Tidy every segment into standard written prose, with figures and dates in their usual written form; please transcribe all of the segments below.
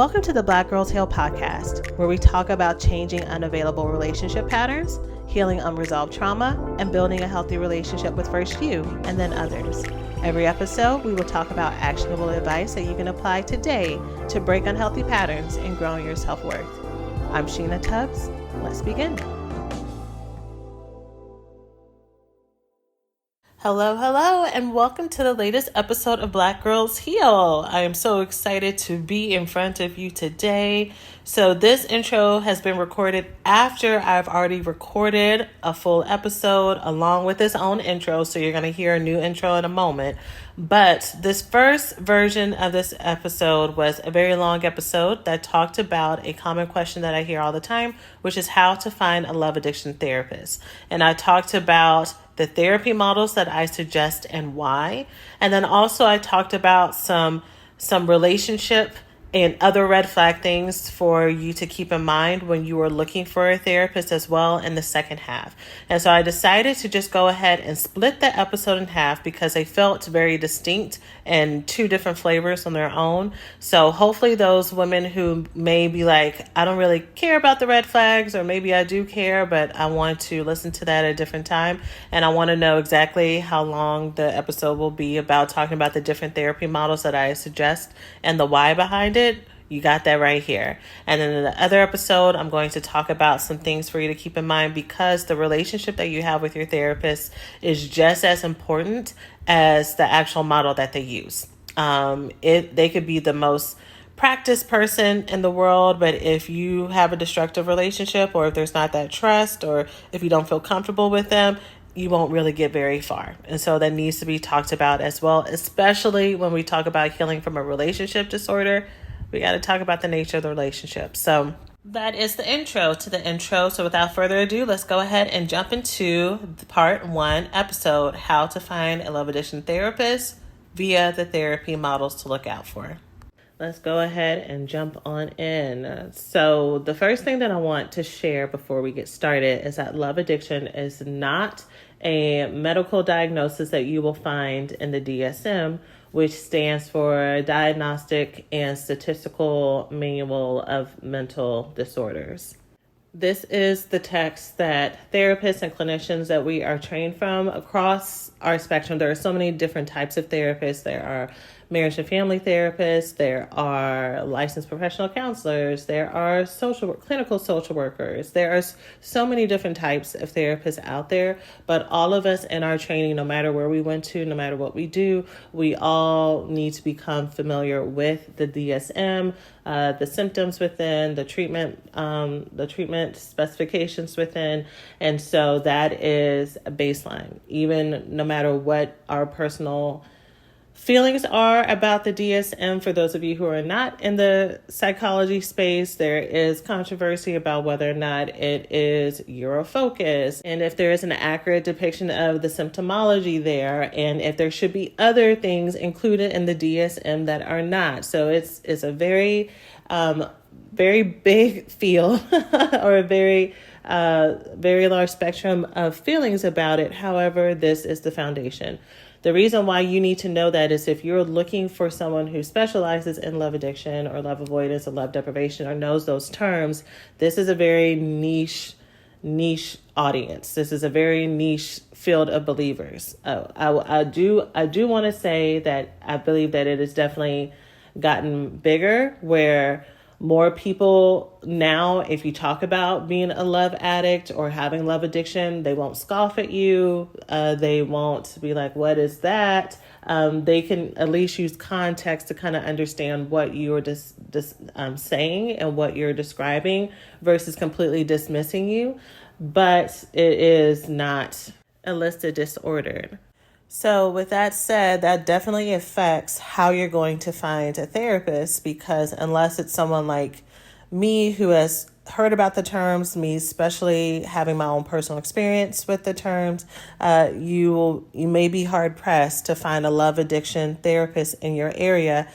Welcome to the Black Girl Tale podcast, where we talk about changing unavailable relationship patterns, healing unresolved trauma, and building a healthy relationship with first you and then others. Every episode, we will talk about actionable advice that you can apply today to break unhealthy patterns and grow your self-worth. I'm Sheena Tubbs. Let's begin. Hello, and welcome to the latest episode of Black Girls Heal. I am so excited to be in front of you today. So this intro has been recorded after I've already recorded a full episode along with its own intro. So you're going to hear a new intro in a moment. But this first version of this episode was a very long episode that talked about a common question that I hear all the time, which is how to find a love addiction therapist. And I talked about the therapy models that I suggest and why. And then also I talked about some relationship and other red flag things for you to keep in mind when you are looking for a therapist as well in the second half. And so I decided to just go ahead and split the episode in half because they felt very distinct and two different flavors on their own. So hopefully those women who may be like, I don't really care about the red flags, or maybe I do care, but I want to listen to that at a different time. And I want to know exactly how long the episode will be about talking about the different therapy models that I suggest and the why behind it. You got that right here. And then in the other episode, I'm going to talk about some things for you to keep in mind, because the relationship that you have with your therapist is just as important as the actual model that they use. They could be the most practiced person in the world, but if you have a destructive relationship, or if there's not that trust, or if you don't feel comfortable with them, you won't really get very far. And so that needs to be talked about as well, especially when we talk about healing from a relationship disorder. We got to talk about the nature of the relationship. So that is the intro to the intro. So without further ado, let's go ahead and jump into the part 1 episode, how to find a love addiction therapist via the therapy models to look out for. Let's go ahead and jump on in. So the first thing that I want to share before we get started is that love addiction is not a medical diagnosis that you will find in the DSM, which stands for Diagnostic and Statistical Manual of Mental Disorders. This is the text that therapists and clinicians that we are trained from across our spectrum. There are so many different types of therapists. There are marriage and family therapists. There are licensed professional counselors. There are clinical social workers. There are so many different types of therapists out there. But all of us in our training, no matter where we went to, no matter what we do, we all need to become familiar with the DSM, the symptoms within, the treatment specifications within. And so that is a baseline. Even no matter what our personal feelings are about the DSM, for those of you who are not in the psychology space, there is controversy about whether or not it is Eurofocus, and if there is an accurate depiction of the symptomology there, and if there should be other things included in the DSM that are not. So it's a very big field or a very large spectrum of feelings about it. However, this is the foundation. The reason why you need to know that is if you're looking for someone who specializes in love addiction or love avoidance or love deprivation or knows those terms, this is a very niche audience. This is a very niche field of believers. I do want to say that I believe that it has definitely gotten bigger, where more people now, if you talk about being a love addict or having love addiction, they won't scoff at you. They won't be like, what is that? They can at least use context to kind of understand what you're saying and what you're describing versus completely dismissing you. But it is not a listed disorder. So with that said, that definitely affects how you're going to find a therapist, because unless it's someone like me who has heard about the terms, me especially having my own personal experience with the terms, you may be hard pressed to find a love addiction therapist in your area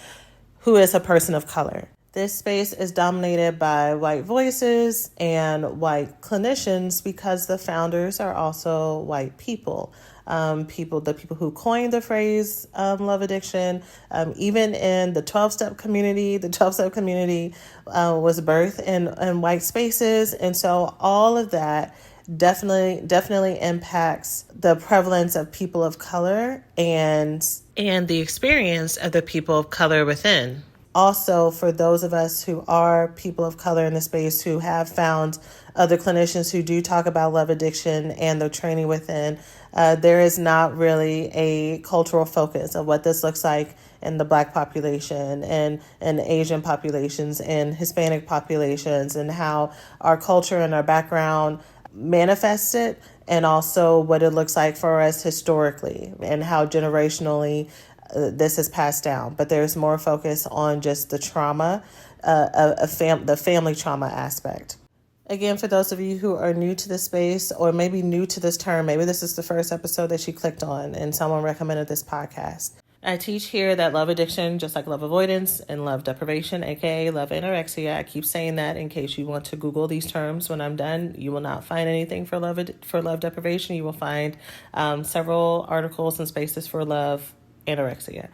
who is a person of color. This space is dominated by white voices and white clinicians because the founders are also white people. the people who coined the phrase love addiction, even in the 12-step community. The 12-step community was birthed in white spaces. And so all of that definitely impacts the prevalence of people of color and the experience of the people of color within. Also, for those of us who are people of color in the space who have found other clinicians who do talk about love addiction and the training within, there is not really a cultural focus of what this looks like in the Black population and Asian populations and Hispanic populations, and how our culture and our background manifests it, and also what it looks like for us historically and how generationally this is passed down. But there's more focus on just the trauma, the family trauma aspect. Again, for those of you who are new to this space, or maybe new to this term, maybe this is the first episode that you clicked on and someone recommended this podcast. I teach here that love addiction, just like love avoidance and love deprivation, aka love anorexia. I keep saying that in case you want to Google these terms. When I'm done, you will not find anything for love deprivation. You will find several articles and spaces for love anorexia.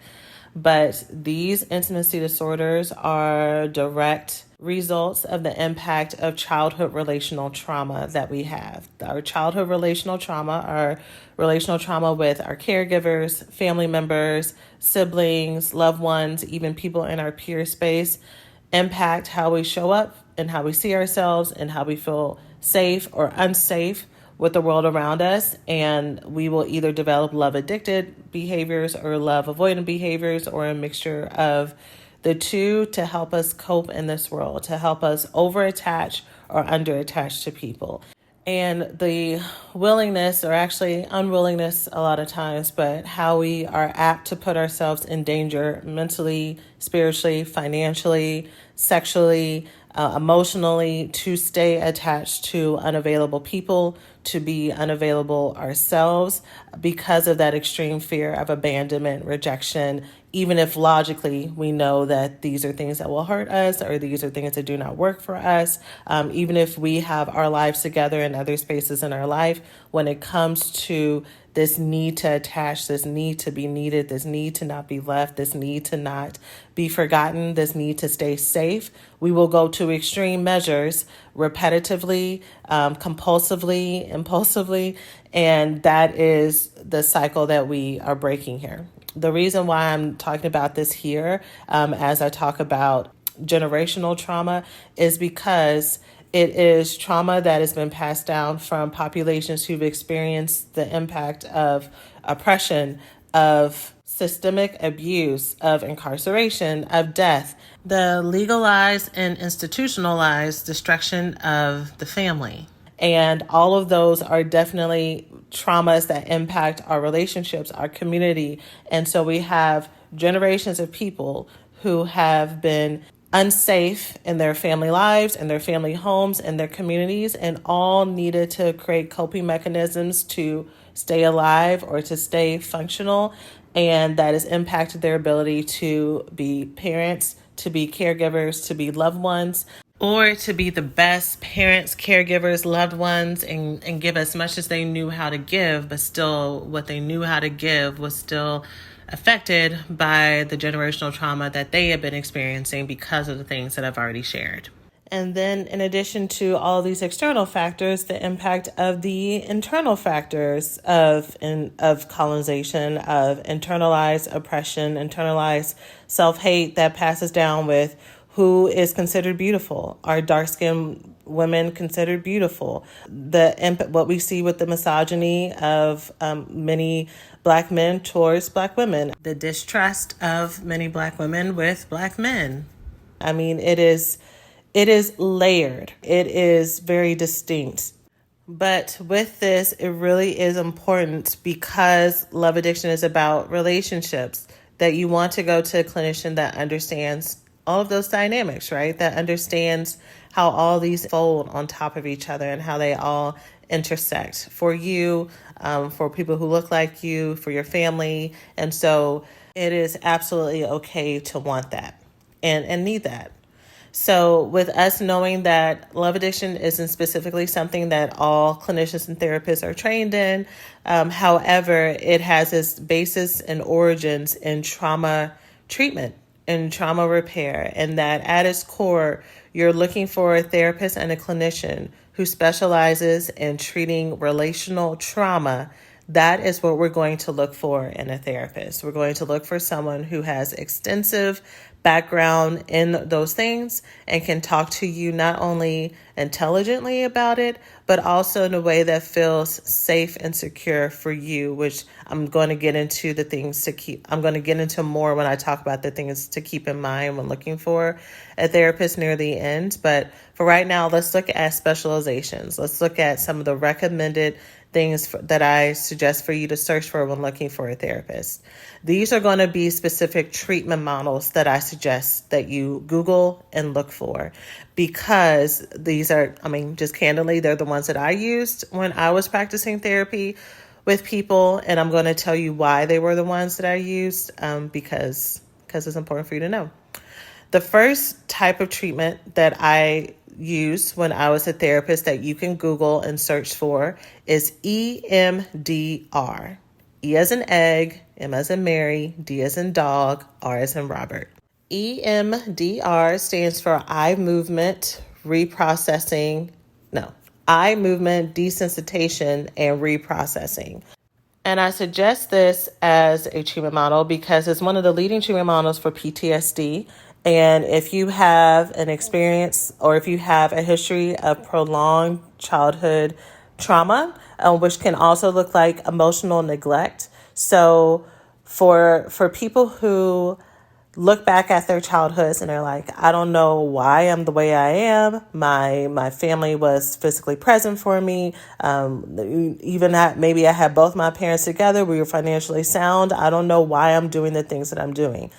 But these intimacy disorders are direct results of the impact of childhood relational trauma that we have. Our childhood relational trauma, our relational trauma with our caregivers, family members, siblings, loved ones, even people in our peer space, impact how we show up and how we see ourselves and how we feel safe or unsafe with the world around us. And we will either develop love addicted behaviors or love avoidant behaviors, or a mixture of the two, to help us cope in this world, to help us over attach or under attach to people. And the willingness, or actually unwillingness a lot of times, but how we are apt to put ourselves in danger mentally, spiritually, financially, sexually, emotionally, to stay attached to unavailable people, to be unavailable ourselves because of that extreme fear of abandonment, rejection, even if logically we know that these are things that will hurt us, or these are things that do not work for us. Even if we have our lives together in other spaces in our life, when it comes to this need to attach, this need to be needed, this need to not be left, this need to not be forgotten, this need to stay safe, we will go to extreme measures repetitively, compulsively, impulsively, and that is the cycle that we are breaking here. The reason why I'm talking about this here, as I talk about generational trauma, is because it is trauma that has been passed down from populations who've experienced the impact of oppression, of systemic abuse, of incarceration, of death, the legalized and institutionalized destruction of the family. And all of those are definitely traumas that impact our relationships, our community. And so we have generations of people who have been unsafe in their family lives and their family homes and their communities, and all needed to create coping mechanisms to stay alive or to stay functional. And that has impacted their ability to be parents, to be caregivers, to be loved ones, or to be the best parents, caregivers, loved ones, and give as much as they knew how to give, but still what they knew how to give was still affected by the generational trauma that they have been experiencing because of the things that I've already shared. And then in addition to all of these external factors, the impact of the internal factors of colonization, of internalized oppression, internalized self-hate that passes down with who is considered beautiful. Are dark-skinned women considered beautiful? What we see with the misogyny of many Black men towards Black women, the distrust of many Black women with Black men. I mean, it is layered. It is very distinct. But with this, it really is important, because love addiction is about relationships, that you want to go to a clinician that understands all of those dynamics, right? That understands how all these fold on top of each other and how they all intersect for you, for people who look like you, for your family. And so it is absolutely okay to want that and need that. So with us knowing that love addiction isn't specifically something that all clinicians and therapists are trained in, however, it has its basis and origins in trauma treatment and trauma repair, and that at its core, you're looking for a therapist and a clinician who specializes in treating relational trauma. That is what we're going to look for in a therapist. We're going to look for someone who has extensive background in those things and can talk to you not only intelligently about it, but also in a way that feels safe and secure for you, which I'm going to get into I'm going to get into more when I talk about the things to keep in mind when looking for a therapist near the end. But for right now, let's look at specializations. Let's look at some of the recommended things that I suggest for you to search for when looking for a therapist. These are going to be specific treatment models that I suggest that you Google and look for, because these are, just candidly, they're the ones that I used when I was practicing therapy with people. And I'm going to tell you why they were the ones that I used, because it's important for you to know. The first type of treatment that I used when I was a therapist that you can Google and search for is EMDR. E as in egg, M as in Mary, D as in dog, R as in Robert. EMDR stands for eye movement desensitization and reprocessing. And I suggest this as a treatment model because it's one of the leading treatment models for PTSD. And if you have an experience or if you have a history of prolonged childhood trauma, which can also look like emotional neglect. So for people who look back at their childhoods and they're like, I don't know why I'm the way I am. My family was physically present for me. Maybe I had both my parents together. We were financially sound. I don't know why I'm doing the things that I'm doing.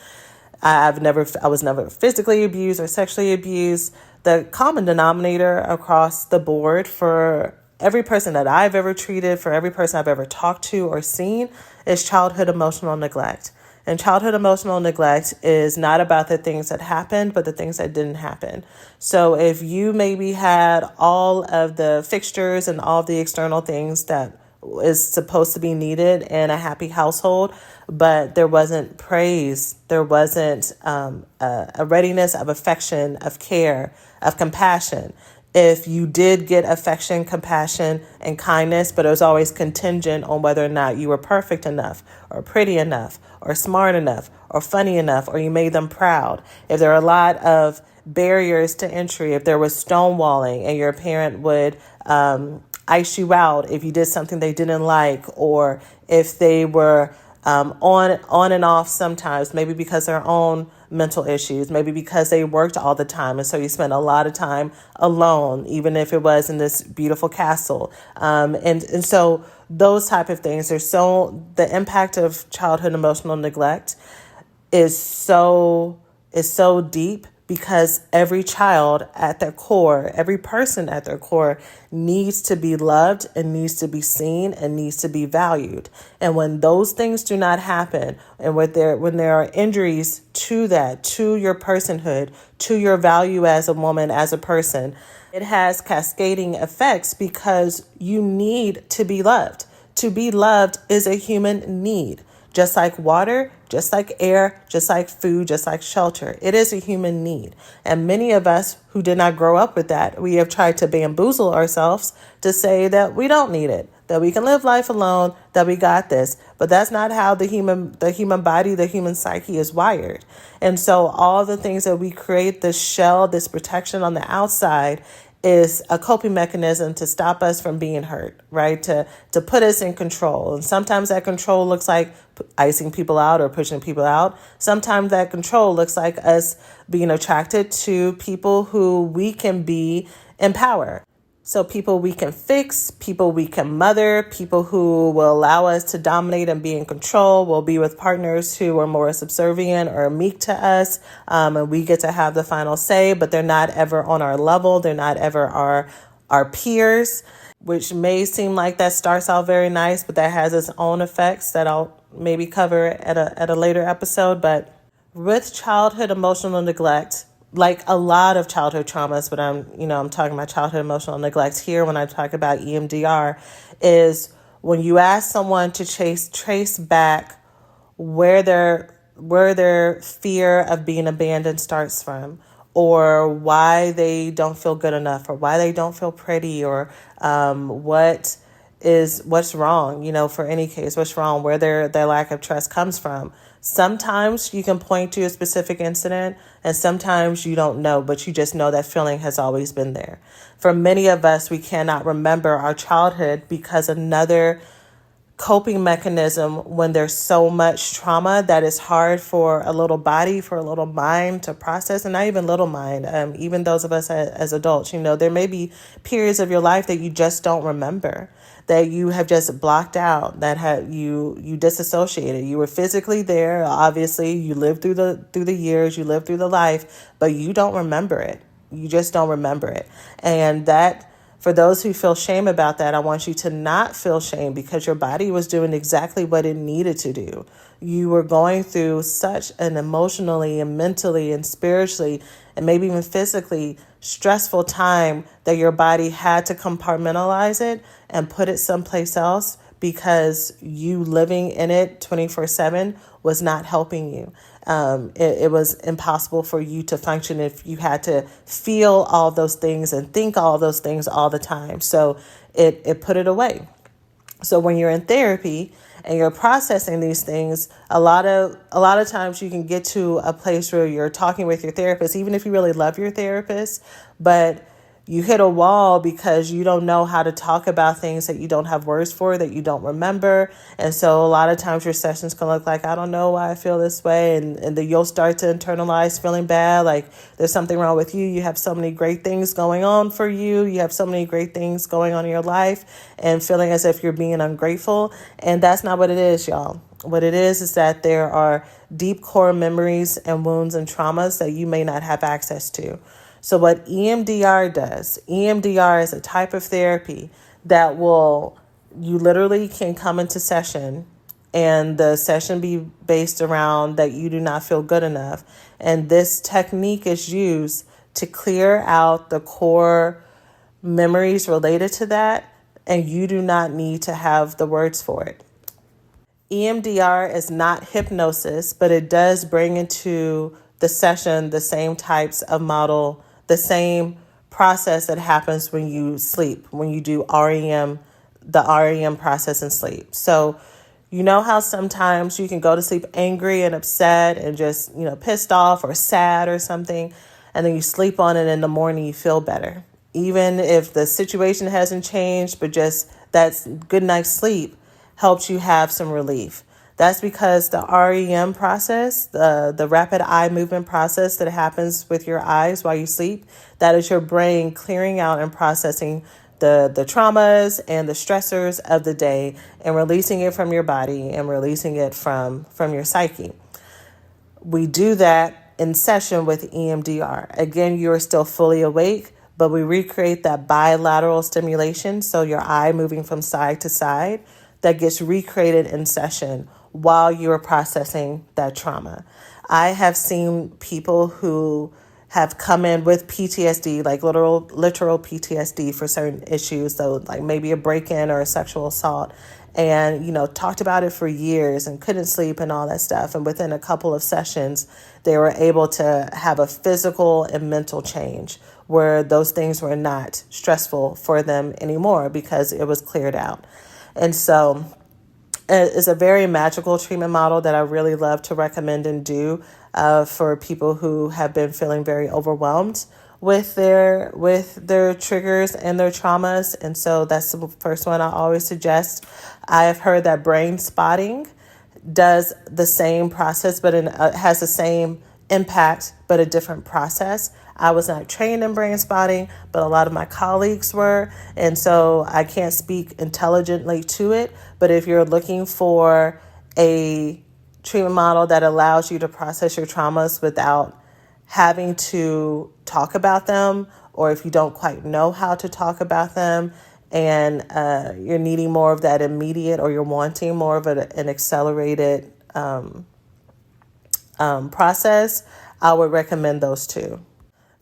I was never physically abused or sexually abused. The common denominator across the board for every person that I've ever treated, for every person I've ever talked to or seen, is childhood emotional neglect. And childhood emotional neglect is not about the things that happened, but the things that didn't happen. So if you maybe had all of the fixtures and all of the external things that is supposed to be needed in a happy household, but there wasn't praise, there wasn't a readiness of affection, of care, of compassion. If you did get affection, compassion, and kindness, but it was always contingent on whether or not you were perfect enough or pretty enough or smart enough or funny enough, or you made them proud. If there are a lot of barriers to entry, if there was stonewalling and your parent would ice you out if you did something they didn't like, or if they were on and off sometimes, maybe because of their own mental issues, maybe because they worked all the time. And so you spent a lot of time alone, even if it was in this beautiful castle. And so those type of things the impact of childhood emotional neglect is so deep, because every child at their core, every person at their core needs to be loved and needs to be seen and needs to be valued. And when those things do not happen, and when there are injuries to that, to your personhood, to your value as a woman, as a person, it has cascading effects, because you need to be loved. To be loved is a human need. Just like water, just like air, just like food, just like shelter. It is a human need. And many of us who did not grow up with that, we have tried to bamboozle ourselves to say that we don't need it, that we can live life alone, that we got this. But that's not how the human body, the human psyche is wired. And so all the things that we create, this shell, this protection on the outside, is a coping mechanism to stop us from being hurt, right? To put us in control. And sometimes that control looks like icing people out or pushing people out. Sometimes that control looks like us being attracted to people who we can be empower. So people we can fix, people we can mother, people who will allow us to dominate and be in control. We'll be with partners who are more subservient or meek to us, and we get to have the final say, but they're not ever on our level. They're not ever our peers, which may seem like that starts out very nice, but that has its own effects that I'll maybe cover at a later episode. But with childhood emotional neglect, like a lot of childhood traumas, but I'm talking about childhood emotional neglect here when I talk about EMDR, is when you ask someone to trace back where their fear of being abandoned starts from, or why they don't feel good enough, or why they don't feel pretty, or what's wrong, for any case, what's wrong, where their lack of trust comes from. Sometimes you can point to a specific incident, and sometimes you don't know, but you just know that feeling has always been there. For many of us, we cannot remember our childhood because another coping mechanism, when there's so much trauma, that is hard for a little body, for a little mind to process, and not even little mind, even those of us as adults. There may be periods of your life that you just don't remember, that you have just blocked out, that you disassociated. You were physically there, obviously, you lived through the years, you lived through the life, but you don't remember it. You just don't remember it. And that, for those who feel shame about that, I want you to not feel shame, because your body was doing exactly what it needed to do. You were going through such an emotionally and mentally and spiritually and maybe even physically stressful time that your body had to compartmentalize it and put it someplace else, because you living in it 24/7 was not helping you. It was impossible for you to function if you had to feel all those things and think all those things all the time. So it put it away. So when you're in therapy and you're processing these things, a lot of times you can get to a place where you're talking with your therapist, even if you really love your therapist, but you hit a wall because you don't know how to talk about things that you don't have words for, that you don't remember. And so a lot of times your sessions can look like, I don't know why I feel this way. And then you'll start to internalize feeling bad, like there's something wrong with you. You have so many great things going on for you. You have so many great things going on in your life, and feeling as if you're being ungrateful. And that's not what it is, y'all. What it is that there are deep core memories and wounds and traumas that you may not have access to. So what EMDR does, EMDR is a type of therapy that you literally can come into session, and the session be based around that you do not feel good enough. And this technique is used to clear out the core memories related to that, and you do not need to have the words for it. EMDR is not hypnosis, but it does bring into the session the same types of model, the same process that happens when you sleep, when you do REM, the REM process in sleep. So you know how sometimes you can go to sleep angry and upset and just, pissed off or sad or something, and then you sleep on it in the morning, you feel better. Even if the situation hasn't changed, but just that good night's sleep helps you have some relief. That's because the REM process, the rapid eye movement process that happens with your eyes while you sleep, that is your brain clearing out and processing the traumas and the stressors of the day, and releasing it from your body and releasing it from your psyche. We do that in session with EMDR. Again, you're still fully awake, but we recreate that bilateral stimulation, so your eye moving from side to side, that gets recreated in session while you're processing that trauma. I have seen people who have come in with PTSD, like literal PTSD for certain issues. So like maybe a break-in or a sexual assault, and, talked about it for years and couldn't sleep and all that stuff. And within a couple of sessions, they were able to have a physical and mental change where those things were not stressful for them anymore because it was cleared out. And so it's a very magical treatment model that I really love to recommend and do for people who have been feeling very overwhelmed with their triggers and their traumas. And so that's the first one I always suggest. I have heard that Brainspotting does the same process, but has the same impact, but a different process. I was not trained in Brainspotting, but a lot of my colleagues were. And so I can't speak intelligently to it. But if you're looking for a treatment model that allows you to process your traumas without having to talk about them, or if you don't quite know how to talk about them, and you're needing more of that immediate, or you're wanting more of an accelerated process, I would recommend those two.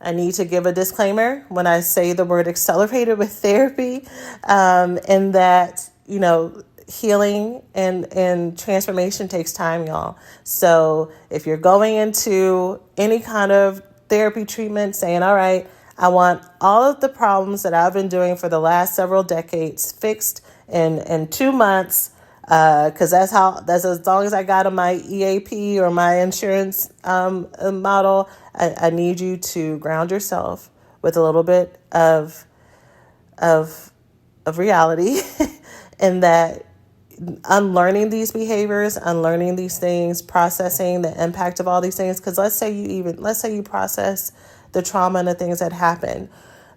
I need to give a disclaimer when I say the word accelerated with therapy, in that, healing and transformation takes time, y'all. So if you're going into any kind of therapy treatment saying, all right, I want all of the problems that I've been doing for the last several decades fixed in 2 months, because that's as long as I got on my EAP or my insurance model. I need you to ground yourself with a little bit of reality, and that unlearning these behaviors, unlearning these things, processing the impact of all these things. Because let's say you process the trauma and the things that happen.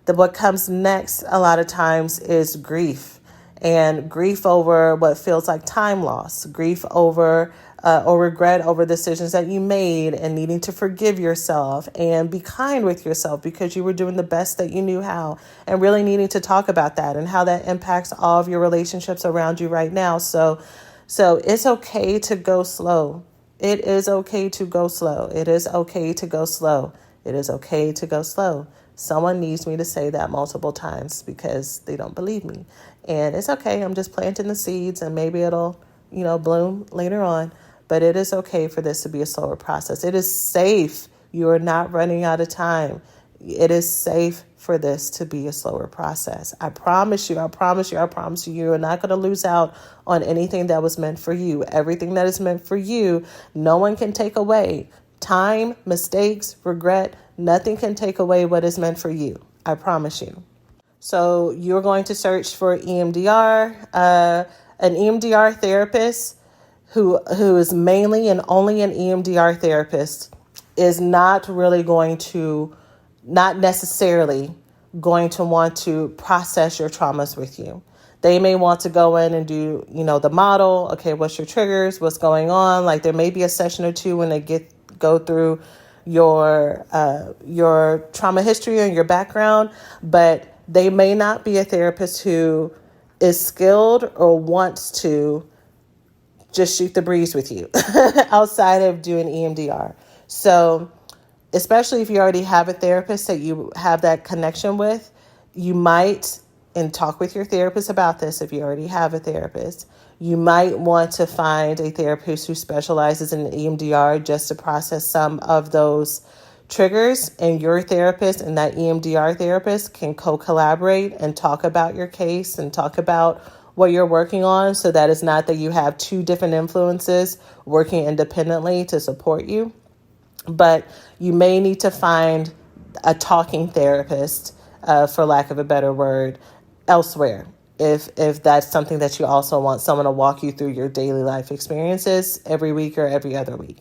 What comes next a lot of times is grief, and grief over what feels like time loss, grief over or regret over decisions that you made, and needing to forgive yourself and be kind with yourself because you were doing the best that you knew how, and really needing to talk about that and how that impacts all of your relationships around you right now. So it's okay to go slow. It is okay to go slow. It is okay to go slow. It is okay to go slow. Someone needs me to say that multiple times because they don't believe me. And it's okay. I'm just planting the seeds, and maybe it'll, bloom later on. But it is okay for this to be a slower process. It is safe. You are not running out of time. It is safe for this to be a slower process. I promise you, you are not going to lose out on anything that was meant for you. Everything that is meant for you, no one can take away. Time, mistakes, regret, nothing can take away what is meant for you. I promise you. So you're going to search for EMDR, an EMDR therapist who is mainly and only an EMDR therapist is not necessarily going to want to process your traumas with you. They may want to go in and do, the model. Okay, what's your triggers? What's going on? Like there may be a session or two when they go through your trauma history and your background, but they may not be a therapist who is skilled or wants to just shoot the breeze with you outside of doing EMDR. So especially if you already have a therapist that you have that connection with, you might, and talk with your therapist about this if you already have a therapist, you might want to find a therapist who specializes in EMDR just to process some of those triggers, and your therapist and that EMDR therapist can co-collaborate and talk about your case and talk about what you're working on, so that it's not that you have two different influences working independently to support you. But you may need to find a talking therapist, for lack of a better word, elsewhere. If that's something that you also want someone to walk you through your daily life experiences every week or every other week.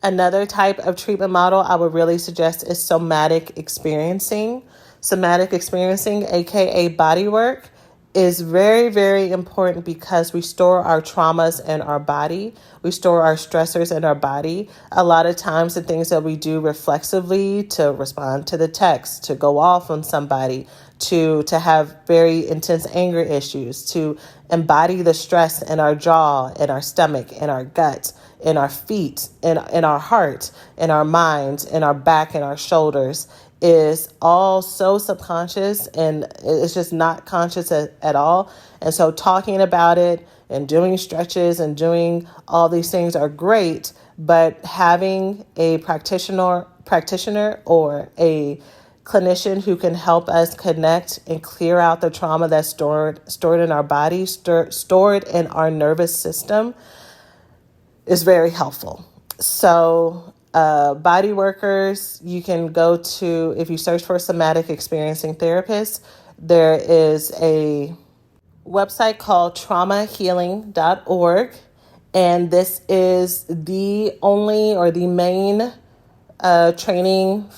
Another type of treatment model I would really suggest is somatic experiencing. Somatic experiencing, aka body work, is very, very important because we store our traumas in our body. We store our stressors in our body. A lot of times the things that we do reflexively to respond to the text, to go off on somebody, to have very intense anger issues, to embody the stress in our jaw, in our stomach, in our gut, in our feet, in our heart, in our minds, in our back, in our shoulders, is all so subconscious, and it's just not conscious at all. And so talking about it and doing stretches and doing all these things are great, but having a practitioner or a clinician who can help us connect and clear out the trauma that's stored in our body, stored in our nervous system, is very helpful. So body workers, you can go to, if you search for somatic experiencing therapist, there is a website called traumahealing.org. And this is the only or the main training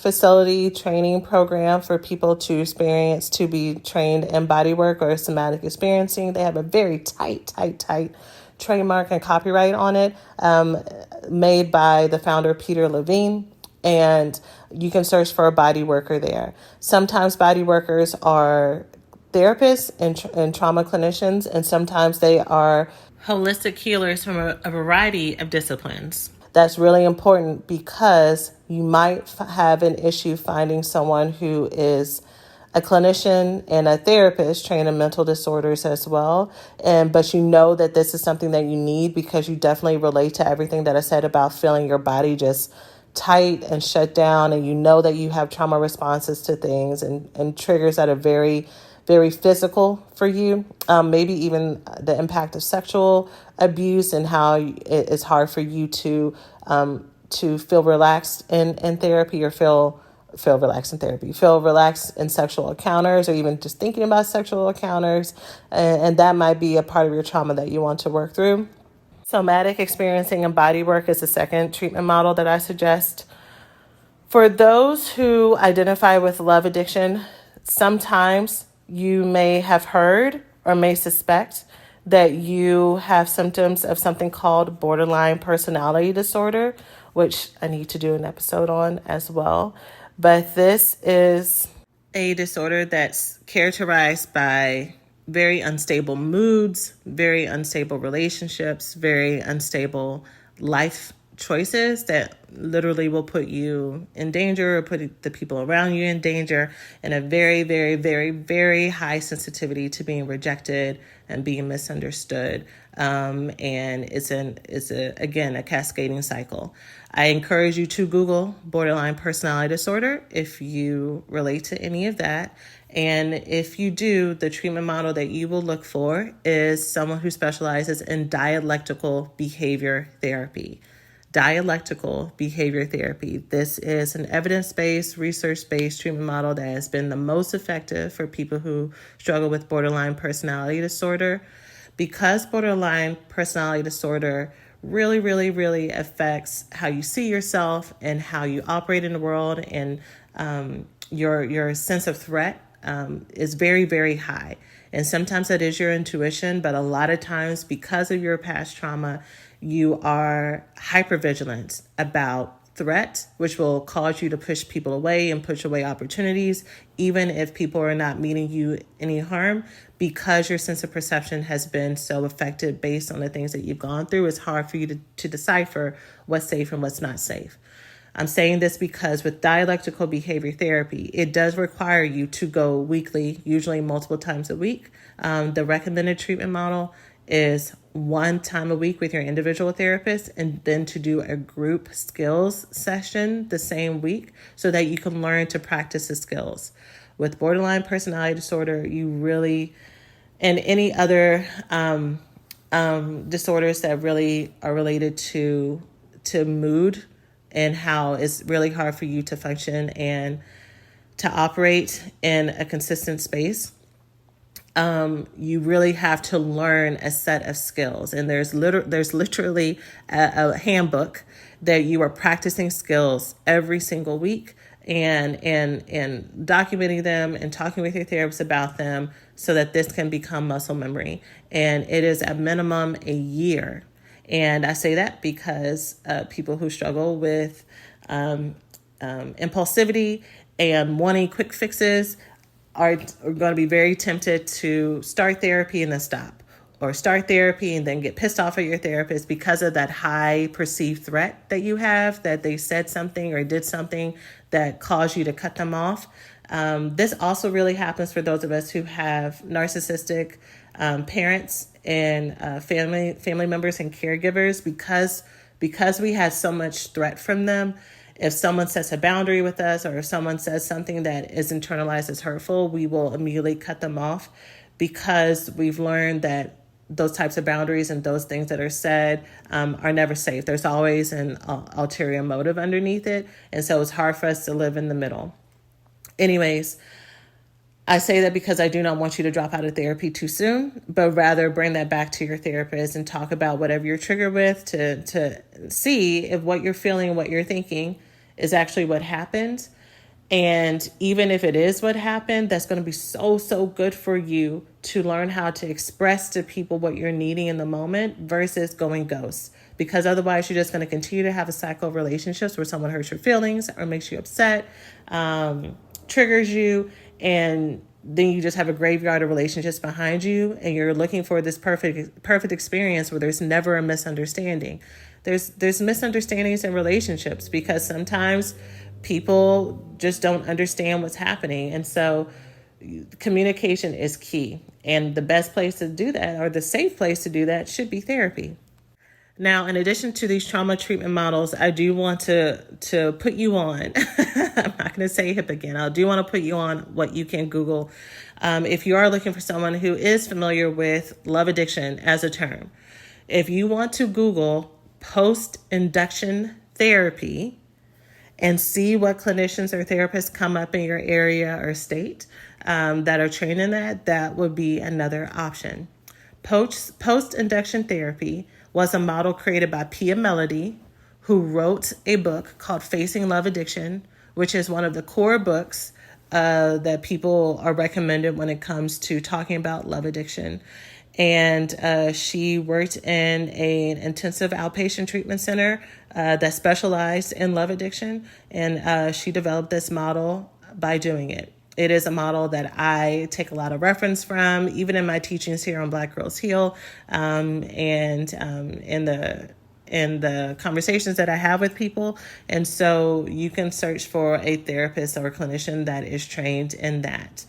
program for people to be trained in body work or somatic experiencing. They have a very tight trademark and copyright on it, made by the founder, Peter Levine, and you can search for a body worker there. Sometimes body workers are therapists and trauma clinicians, and sometimes they are holistic healers from a variety of disciplines. That's really important because you might have an issue finding someone who is a clinician and a therapist trained in mental disorders as well. But you know that this is something that you need because you definitely relate to everything that I said about feeling your body just tight and shut down. And you know that you have trauma responses to things and triggers that are very, very physical for you. Maybe even the impact of sexual abuse and how it's hard for you to feel relaxed in therapy or feel relaxed in therapy, feel relaxed in sexual encounters, or even just thinking about sexual encounters. And that might be a part of your trauma that you want to work through. Somatic experiencing and body work is the second treatment model that I suggest. For those who identify with love addiction, sometimes you may have heard or may suspect that you have symptoms of something called borderline personality disorder, which I need to do an episode on as well. But this is a disorder that's characterized by very unstable moods, very unstable relationships, very unstable life choices that literally will put you in danger or put the people around you in danger, and a very, very, very, very high sensitivity to being rejected and being misunderstood. And it's again, a cascading cycle. I encourage you to Google borderline personality disorder if you relate to any of that. And if you do, the treatment model that you will look for is someone who specializes in dialectical behavior therapy. Dialectical behavior therapy. This is an evidence-based, research-based treatment model that has been the most effective for people who struggle with borderline personality disorder. Because borderline personality disorder really, really, really affects how you see yourself and how you operate in the world, and your sense of threat is very, very high. And sometimes that is your intuition, but a lot of times because of your past trauma, you are hypervigilant about threat, which will cause you to push people away and push away opportunities, even if people are not meaning you any harm, because your sense of perception has been so affected based on the things that you've gone through. It's hard for you to decipher what's safe and what's not safe. I'm saying this because with dialectical behavior therapy, it does require you to go weekly, usually multiple times a week. The recommended treatment model is 1 time a week with your individual therapist, and then to do a group skills session the same week so that you can learn to practice the skills. With borderline personality disorder, you really, and any other disorders that really are related to mood and how it's really hard for you to function and to operate in a consistent space. You really have to learn a set of skills, and there's literally a handbook that you are practicing skills every single week and documenting them and talking with your therapist about them so that this can become muscle memory. And it is at minimum a year. And I say that because people who struggle with impulsivity and wanting quick fixes are going to be very tempted to start therapy and then stop, or start therapy and then get pissed off at your therapist because of that high perceived threat that you have, that they said something or did something that caused you to cut them off. This also really happens for those of us who have narcissistic parents and family members and caregivers, because we had so much threat from them. If someone sets a boundary with us, or if someone says something that is internalized as hurtful, we will immediately cut them off, because we've learned that those types of boundaries and those things that are said are never safe. There's always an ulterior motive underneath it. And so it's hard for us to live in the middle. Anyways, I say that because I do not want you to drop out of therapy too soon, but rather bring that back to your therapist and talk about whatever you're triggered with to see if what you're feeling, what you're thinking is actually what happened. And even if it is what happened, that's going to be so, so good for you to learn how to express to people what you're needing in the moment versus going ghost. Because otherwise you're just going to continue to have a cycle of relationships where someone hurts your feelings or makes you upset, triggers you, and then you just have a graveyard of relationships behind you, and you're looking for this perfect experience where there's never a misunderstanding. there's misunderstandings in relationships because sometimes people just don't understand what's happening. And so communication is key. And the best place to do that, or the safe place to do that, should be therapy. Now, in addition to these trauma treatment models, I do want to put you on. I'm not going to say HIP again. I do want to put you on what you can Google. If you are looking for someone who is familiar with love addiction as a term, if you want to Google post-induction therapy and see what clinicians or therapists come up in your area or state that are trained in that, that would be another option. Post-induction therapy was a model created by Pia Melody, who wrote a book called Facing Love Addiction, which is one of the core books that people are recommended when it comes to talking about love addiction. And she worked in an intensive outpatient treatment center that specialized in love addiction. And she developed this model by doing it. It is a model that I take a lot of reference from, even in my teachings here on Black Girls Heal, and in the conversations that I have with people. And so you can search for a therapist or a clinician that is trained in that.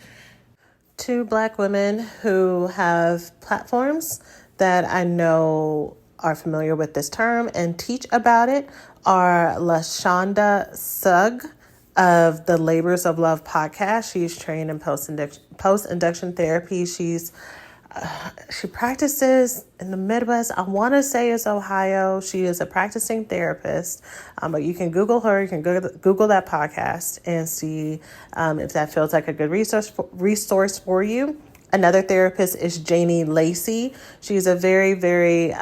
Two Black women who have platforms that I know are familiar with this term and teach about it are LaShonda Sugg of the Labors of Love podcast. She's trained in post-induction therapy. She practices in the Midwest. I want to say it's Ohio. She is a practicing therapist, but you can Google her. You can Google that podcast and see if that feels like a good resource for you. Another therapist is Janie Lacey. She's a very, very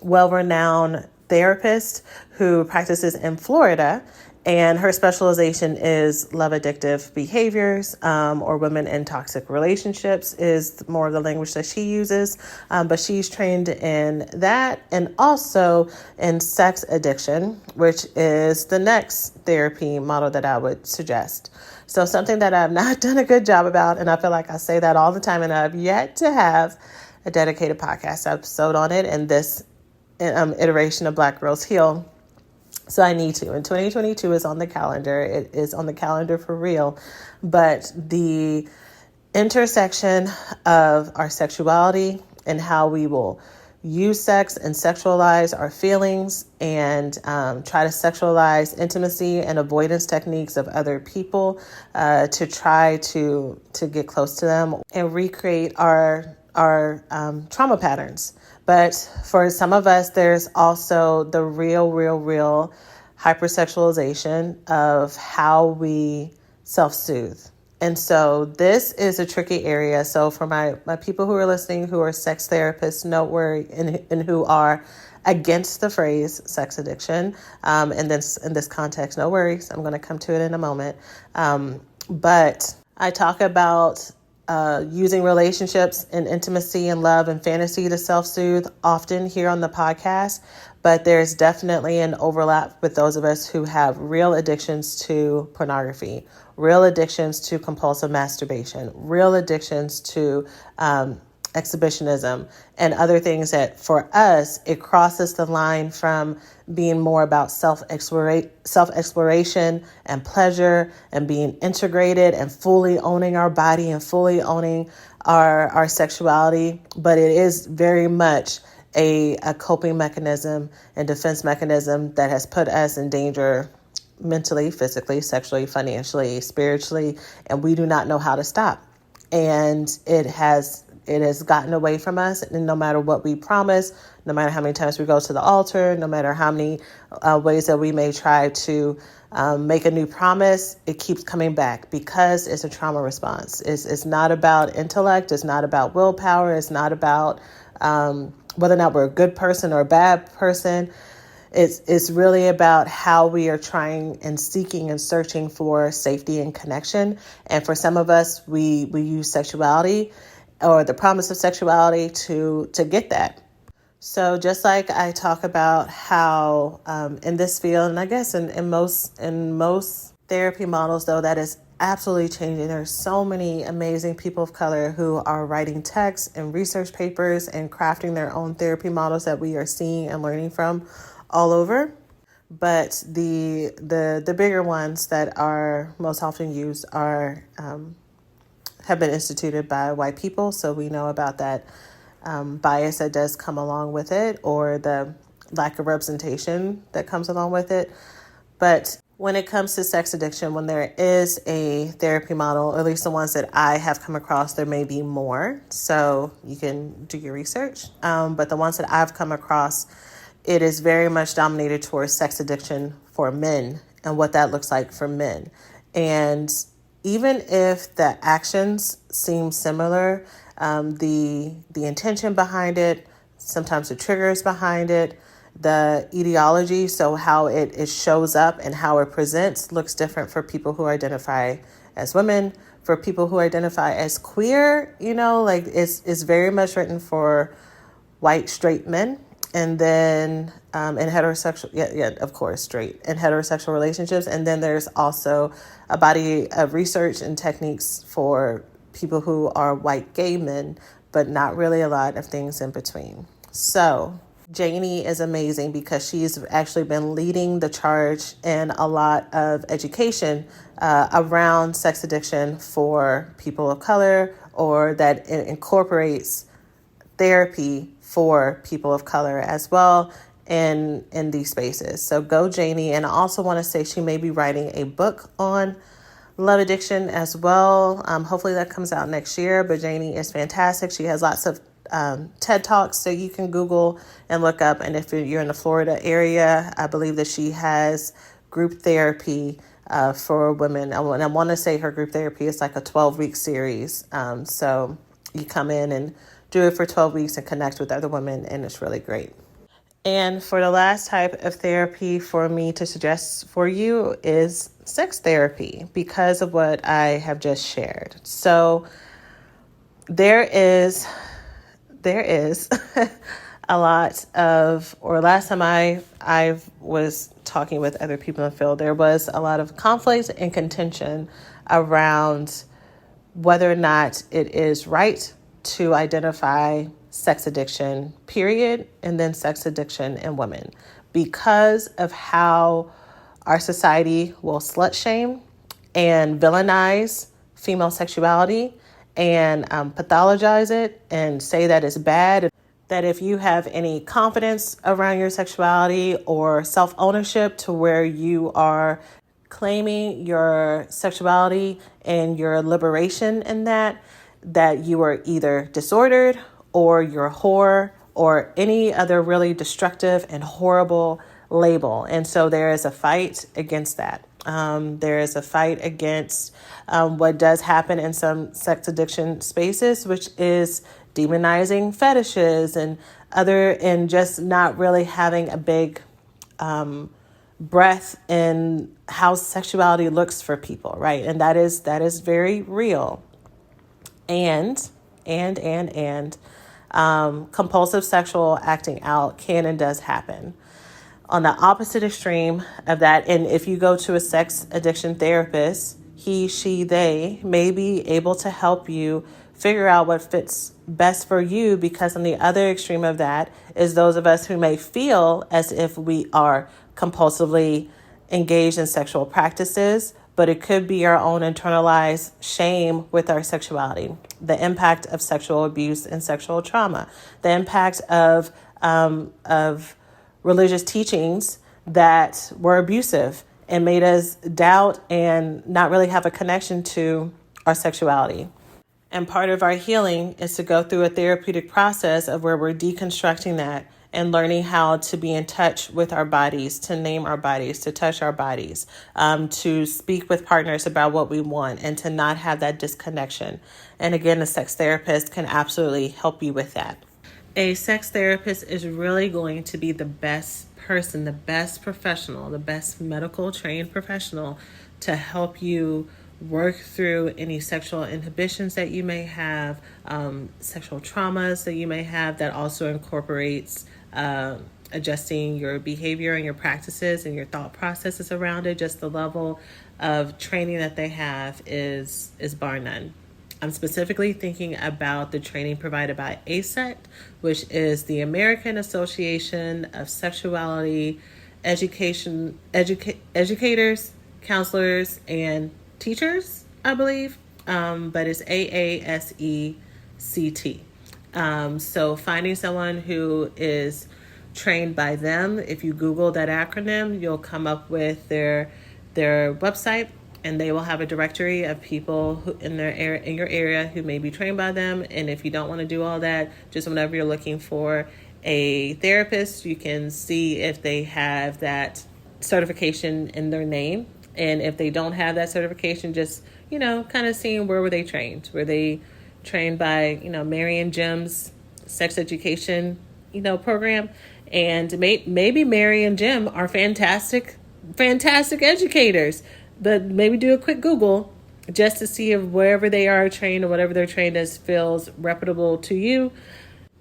well-renowned therapist who practices in Florida. And her specialization is love addictive behaviors, or women in toxic relationships is more of the language that she uses. But she's trained in that and also in sex addiction, which is the next therapy model that I would suggest. So something that I've not done a good job about, and I feel like I say that all the time, and I've yet to have a dedicated podcast episode on it in this iteration of Black Girls Heal. So I need to. And 2022 is on the calendar. It is on the calendar for real. But the intersection of our sexuality and how we will use sex and sexualize our feelings and try to sexualize intimacy and avoidance techniques of other people to try to get close to them and recreate our trauma patterns. But for some of us, there's also the real hypersexualization of how we self-soothe. And so this is a tricky area. So for my people who are listening, who are sex therapists, don't worry, and who are against the phrase sex addiction, in this context, no worries. I'm going to come to it in a moment. But I talk about using relationships and intimacy and love and fantasy to self-soothe often here on the podcast, but there's definitely an overlap with those of us who have real addictions to pornography, real addictions to compulsive masturbation, real addictions to exhibitionism, and other things that for us, it crosses the line from being more about self-exploration and pleasure and being integrated and fully owning our body and fully owning our sexuality. But it is very much a coping mechanism and defense mechanism that has put us in danger mentally, physically, sexually, financially, spiritually, and we do not know how to stop. And it has gotten away from us, and no matter what we promise, no matter how many times we go to the altar, no matter how many ways that we may try to make a new promise, it keeps coming back because it's a trauma response. It's not about intellect. It's not about willpower. It's not about whether or not we're a good person or a bad person. It's really about how we are trying and seeking and searching for safety and connection. And for some of us, we use sexuality or the promise of sexuality to get that. So just like I talk about how in this field, and I guess in most therapy models, though, that is absolutely changing. There's so many amazing people of color who are writing texts and research papers and crafting their own therapy models that we are seeing and learning from all over. But the bigger ones that are most often used are have been instituted by white people. So we know about that bias that does come along with it, or the lack of representation that comes along with it. But when it comes to sex addiction, when there is a therapy model, or at least the ones that I have come across, there may be more. So you can do your research. But the ones that I've come across, it is very much dominated towards sex addiction for men and what that looks like for men. And even if the actions seem similar, the intention behind it, sometimes the triggers behind it, the etiology, so how it shows up and how it presents, looks different for people who identify as women, for people who identify as queer. Like it's very much written for white straight men, and then in heterosexual, of course, straight and heterosexual relationships. And then there's also a body of research and techniques for people who are white gay men, but not really a lot of things in between. So Janie is amazing because she's actually been leading the charge in a lot of education around sex addiction for people of color, or that incorporates therapy for people of color as well in these spaces. So go Janie. And I also want to say she may be writing a book on love addiction as well. Hopefully that comes out next year, but Janie is fantastic. She has lots of TED Talks, so you can Google and look up. And if you're in the Florida area, I believe that she has group therapy for women. And I want to say her group therapy is like a 12-week series. So you come in and do it for 12 weeks and connect with other women, and it's really great. And for the last type of therapy for me to suggest for you is sex therapy, because of what I have just shared. So there is a lot of, or last time I was talking with other people in the field, there was a lot of conflict and contention around whether or not it is right to identify sex addiction, period, and then sex addiction in women, because of how our society will slut shame and villainize female sexuality and pathologize it and say that it's bad. That if you have any confidence around your sexuality or self-ownership to where you are claiming your sexuality and your liberation in that you are either disordered or you're a whore or any other really destructive and horrible label. And so there is a fight against that. There is a fight against what does happen in some sex addiction spaces, which is demonizing fetishes and just not really having a big breath in how sexuality looks for people, right? And that is very real. And compulsive sexual acting out can and does happen. On the opposite extreme of that, and if you go to a sex addiction therapist, he, she, they may be able to help you figure out what fits best for you, because on the other extreme of that is those of us who may feel as if we are compulsively engaged in sexual practices, but it could be our own internalized shame with our sexuality, the impact of sexual abuse and sexual trauma, the impact of religious teachings that were abusive and made us doubt and not really have a connection to our sexuality. And part of our healing is to go through a therapeutic process of where we're deconstructing that and learning how to be in touch with our bodies, to name our bodies, to touch our bodies, to speak with partners about what we want, and to not have that disconnection. And again, a sex therapist can absolutely help you with that. A sex therapist is really going to be the best person, the best professional, the best medical trained professional to help you work through any sexual inhibitions that you may have, sexual traumas that you may have. That also incorporates adjusting your behavior and your practices and your thought processes around it, just the level of training that they have is bar none. I'm specifically thinking about the training provided by AASECT, which is the American Association of Sexuality Educators, Counselors, and Teachers, I believe. But it's AASECT. So finding someone who is trained by them, if you Google that acronym, you'll come up with their website, and they will have a directory of people who in your area who may be trained by them. And if you don't want to do all that, just whenever you're looking for a therapist, you can see if they have that certification in their name. And if they don't have that certification, just, kind of seeing where were they trained. Were they trained by, Mary and Jim's sex education, program? And maybe Mary and Jim are fantastic educators. But maybe do a quick Google just to see if wherever they are trained or whatever they're trained as feels reputable to you.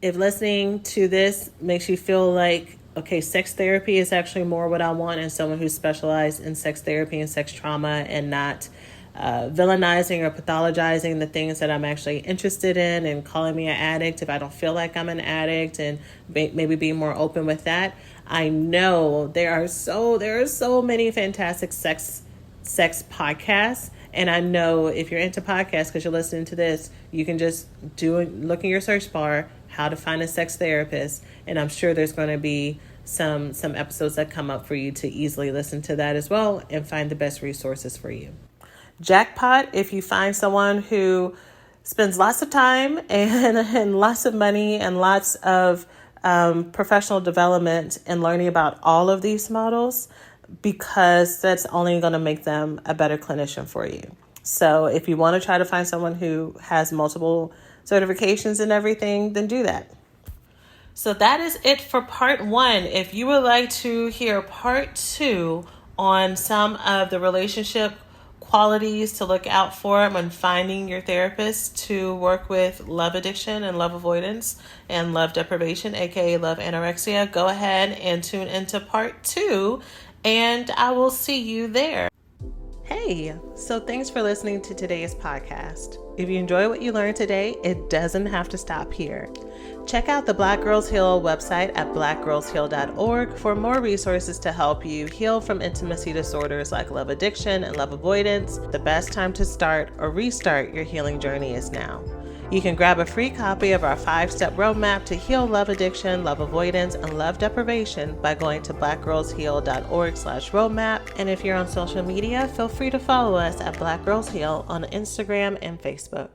If listening to this makes you feel like, okay, sex therapy is actually more what I want, and someone who's specialized in sex therapy and sex trauma, and not villainizing or pathologizing the things that I'm actually interested in and calling me an addict if I don't feel like I'm an addict, and maybe being more open with that. I know there are so many fantastic sex podcasts, and I know if you're into podcasts because you're listening to this, you can just look in your search bar how to find a sex therapist, and I'm sure there's going to be some episodes that come up for you to easily listen to that as well and find the best resources for you. Jackpot if you find someone who spends lots of time and lots of money and lots of professional development and learning about all of these models, because that's only going to make them a better clinician for you. So if you want to try to find someone who has multiple certifications and everything, then do that. So that is it for part 1. If you would like to hear part 2 on some of the relationship qualities to look out for when finding your therapist to work with love addiction and love avoidance and love deprivation, aka love anorexia, go ahead and tune into part 2, and I will see you there. Hey, so thanks for listening to today's podcast. If you enjoy what you learned today, it doesn't have to stop here. Check out the Black Girls Heal website at blackgirlsheal.org for more resources to help you heal from intimacy disorders like love addiction and love avoidance. The best time to start or restart your healing journey is now. You can grab a free copy of our 5-step roadmap to heal love addiction, love avoidance, and love deprivation by going to blackgirlsheal.org/roadmap. And if you're on social media, feel free to follow us at Black Girls Heal on Instagram and Facebook.